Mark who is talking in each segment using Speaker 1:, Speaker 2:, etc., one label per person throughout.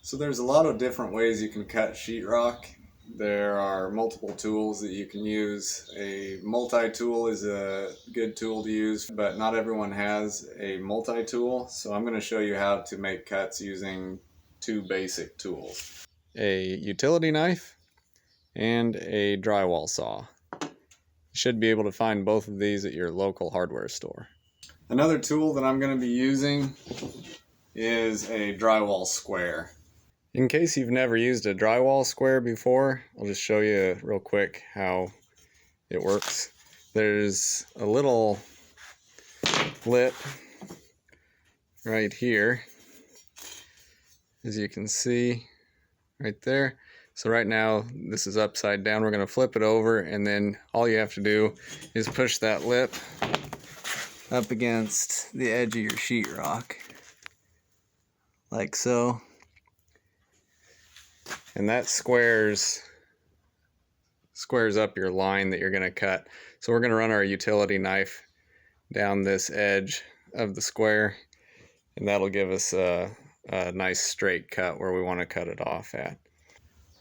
Speaker 1: So there's a lot of different ways you can cut sheetrock. There are multiple tools that you can use. A multi-tool is a good tool to use, but not everyone has a multi-tool. So I'm going to show you how to make cuts using two basic tools. A utility knife and a drywall saw. You should be able to find both of these at your local hardware store. Another tool that I'm going to be using is a drywall square. In case you've never used a drywall square before, I'll just show you real quick how it works. There's a little lip right here, as you can see right there. So right now this is upside down. We're going to flip it over, and then all you have to do is push that lip up against the edge of your sheetrock, like so. And that squares up your line that you're going to cut. So we're going to run our utility knife down this edge of the square, and that'll give us a nice straight cut where we want to cut it off at.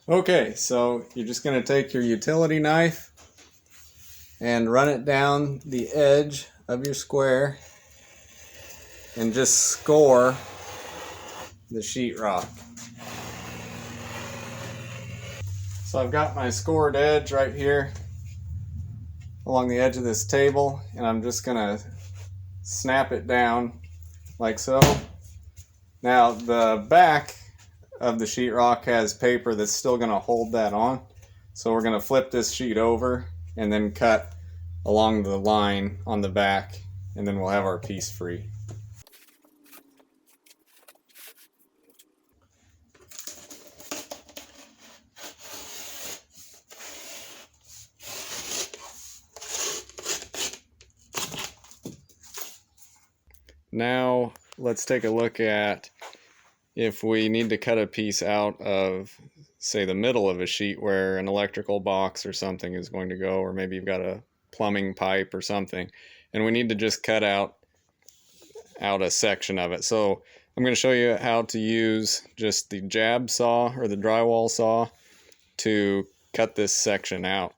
Speaker 1: Okay, so you're just going to take your utility knife and run it down the edge of your square and just score the sheetrock. So I've got my scored edge right here along the edge of this table, and I'm just gonna snap it down like so. Now the back of the sheetrock has paper that's still gonna hold that on, so we're gonna flip this sheet over and then cut along the line on the back, and then we'll have our piece free. Now let's take a look at if we need to cut a piece out of, say, the middle of a sheet where an electrical box or something is going to go, or maybe you've got a plumbing pipe or something, and we need to just cut out a section of it. So I'm going to show you how to use just the jab saw or the drywall saw to cut this section out.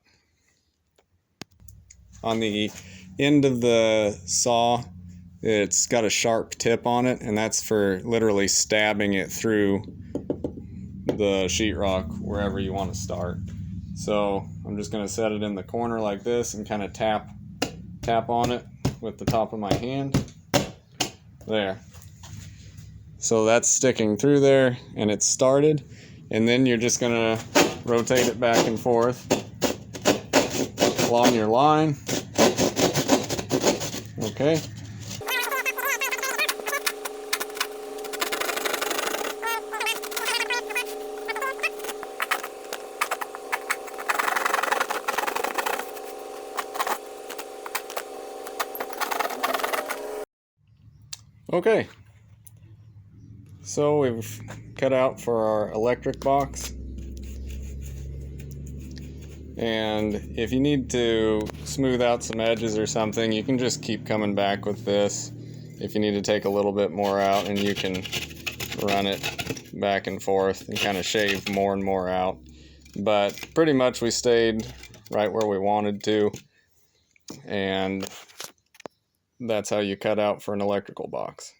Speaker 1: On the end of the saw, it's got a sharp tip on it, and that's for literally stabbing it through the sheetrock wherever you want to start. So I'm just going to set it in the corner like this and kind of tap on it with the top of my hand. There. So that's sticking through there, and it's started. And then you're just going to rotate it back and forth along your line. Okay. Okay, so we've cut out for our electric box, and if you need to smooth out some edges or something, you can just keep coming back with this. If you need to take a little bit more out, and you can run it back and forth and kind of shave more and more out. But pretty much we stayed right where we wanted to, and that's how you cut out for an electrical box.